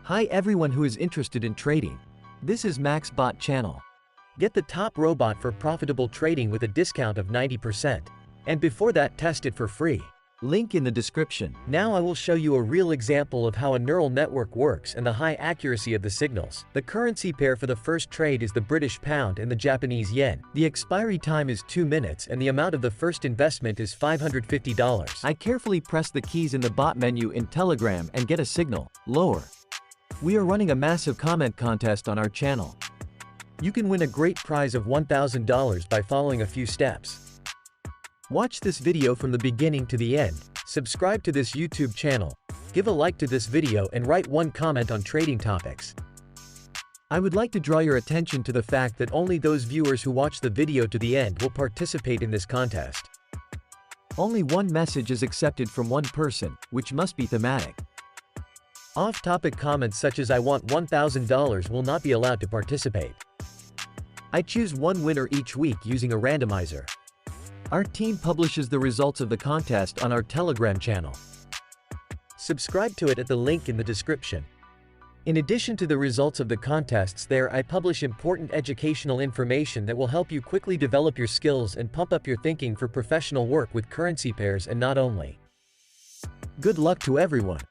Hi everyone who is interested in trading. This is MaxBot channel. Get the top robot for profitable trading with a discount of 90%. And before that, test it for free. Link in the description. Now I will show you a real example of how a neural network works and the high accuracy of the signals. The currency pair for the first trade is the British pound and the Japanese yen. The expiry time is 2 minutes and the amount of the first investment is $550. I carefully press the keys in the bot menu in Telegram and get a signal, lower. We are running a massive comment contest on our channel. You can win a great prize of $1,000 by following a few steps. Watch this video from the beginning to the end, subscribe to this YouTube channel, give a like to this video and write one comment on trading topics. I would like to draw your attention to the fact that only those viewers who watch the video to the end will participate in this contest. Only one message is accepted from one person, which must be thematic. Off-topic comments such as "I want $1,000" will not be allowed to participate. I choose one winner each week using a randomizer. Our team publishes the results of the contest on our Telegram channel. Subscribe to it at the link in the description. In addition to the results of the contests there, I publish important educational information that will help you quickly develop your skills and pump up your thinking for professional work with currency pairs and not only. Good luck to everyone.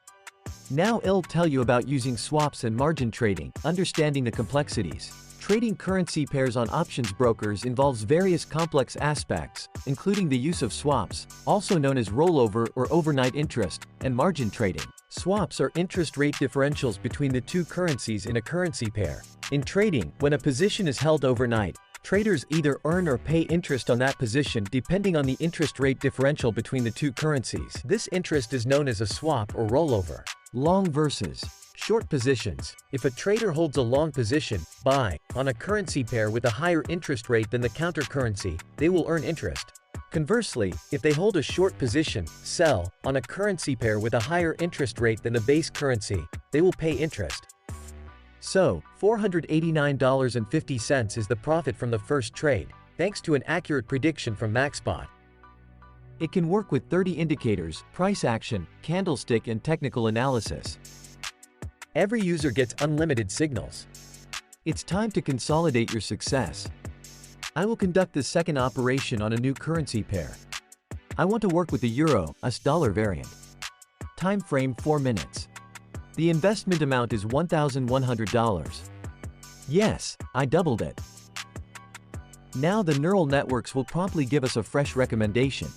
Now I'll tell you about using swaps and margin trading, understanding the complexities. Trading currency pairs on options brokers involves various complex aspects, including the use of swaps, also known as rollover or overnight interest, and margin trading. Swaps are interest rate differentials between the two currencies in a currency pair. In trading, when a position is held overnight, traders either earn or pay interest on that position depending on the interest rate differential between the two currencies. This interest is known as a swap or rollover. Long versus short positions. If a trader holds a long position, buy, on a currency pair with a higher interest rate than the counter currency, they will earn interest. Conversely, if they hold a short position, sell, on a currency pair with a higher interest rate than the base currency, they will pay interest. So, $489.50 is the profit from the first trade, thanks to an accurate prediction from MaxBot. It can work with 30 indicators, price action, candlestick and technical analysis. Every user gets unlimited signals. It's time to consolidate your success. I will conduct the second operation on a new currency pair. I want to work with the Euro, US dollar variant. Time frame 4 minutes. The investment amount is $1,100. Yes, I doubled it. Now the neural networks will promptly give us a fresh recommendation.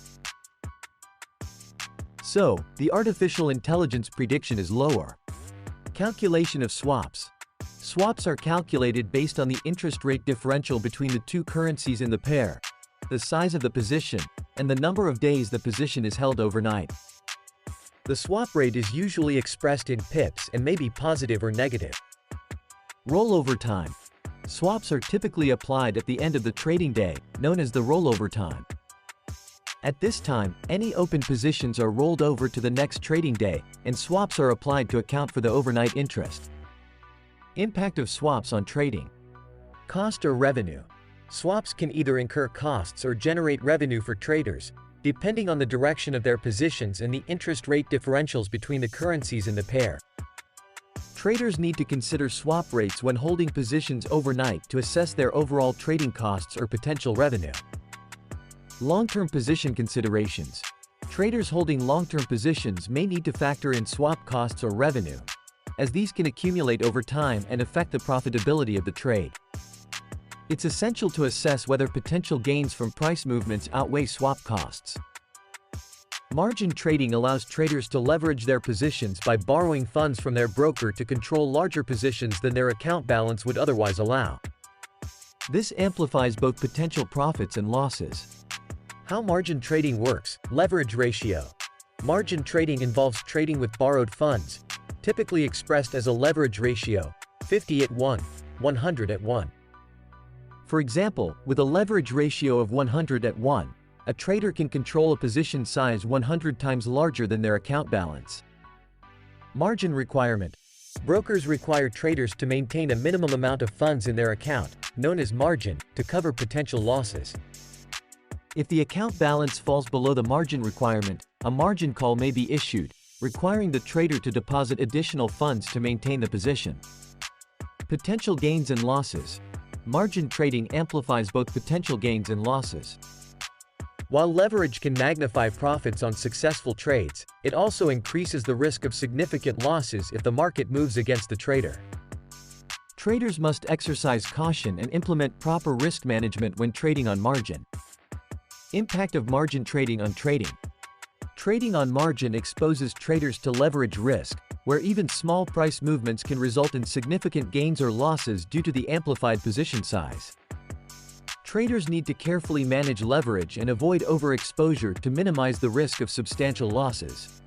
So, the artificial intelligence prediction is lower. Calculation of swaps. Swaps are calculated based on the interest rate differential between the two currencies in the pair, the size of the position, and the number of days the position is held overnight. The swap rate is usually expressed in pips and may be positive or negative. Rollover time. Swaps are typically applied at the end of the trading day, known as the rollover time. At this time, any open positions are rolled over to the next trading day, and swaps are applied to account for the overnight interest. Impact of swaps on trading. Cost or revenue. Swaps can either incur costs or generate revenue for traders, depending on the direction of their positions and the interest rate differentials between the currencies in the pair. Traders need to consider swap rates when holding positions overnight to assess their overall trading costs or potential revenue. Long-term position considerations. Traders holding long-term positions may need to factor in swap costs or revenue, as these can accumulate over time and affect the profitability of the trade. It's essential to assess whether potential gains from price movements outweigh swap costs. Margin trading allows traders to leverage their positions by borrowing funds from their broker to control larger positions than their account balance would otherwise allow. This amplifies both potential profits and losses. How margin trading works. Leverage ratio. Margin trading involves trading with borrowed funds, typically expressed as a leverage ratio, 50:1, 100:1. For example, with a leverage ratio of 100:1, a trader can control a position size 100 times larger than their account balance. Margin requirement. Brokers require traders to maintain a minimum amount of funds in their account, known as margin, to cover potential losses. If the account balance falls below the margin requirement, a margin call may be issued, requiring the trader to deposit additional funds to maintain the position. Potential gains and losses. Margin trading amplifies both potential gains and losses. While leverage can magnify profits on successful trades, it also increases the risk of significant losses if the market moves against the trader. Traders must exercise caution and implement proper risk management when trading on margin. Impact of margin trading on trading. Trading on margin exposes traders to leverage risk, where even small price movements can result in significant gains or losses due to the amplified position size. Traders need to carefully manage leverage and avoid overexposure to minimize the risk of substantial losses.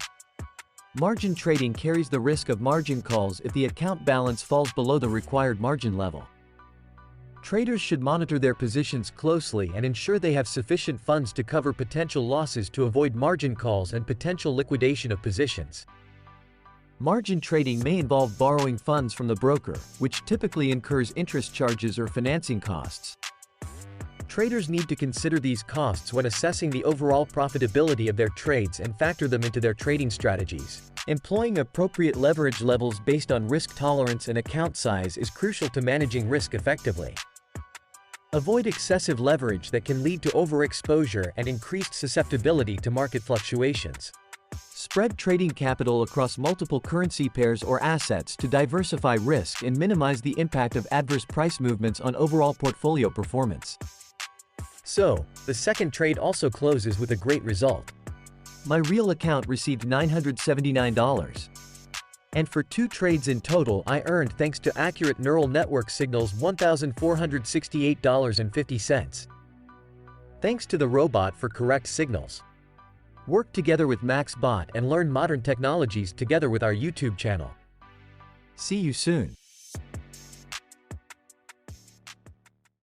Margin trading carries the risk of margin calls if the account balance falls below the required margin level. Traders should monitor their positions closely and ensure they have sufficient funds to cover potential losses to avoid margin calls and potential liquidation of positions. Margin trading may involve borrowing funds from the broker, which typically incurs interest charges or financing costs. Traders need to consider these costs when assessing the overall profitability of their trades and factor them into their trading strategies. Employing appropriate leverage levels based on risk tolerance and account size is crucial to managing risk effectively. Avoid excessive leverage that can lead to overexposure and increased susceptibility to market fluctuations. Spread trading capital across multiple currency pairs or assets to diversify risk and minimize the impact of adverse price movements on overall portfolio performance. So, the second trade also closes with a great result. My real account received $979. And for 2 trades in total I earned, thanks to accurate neural network signals, $1,468.50. Thanks to the robot for correct signals. Work together with MaxBot and learn modern technologies together with our YouTube channel. See you soon.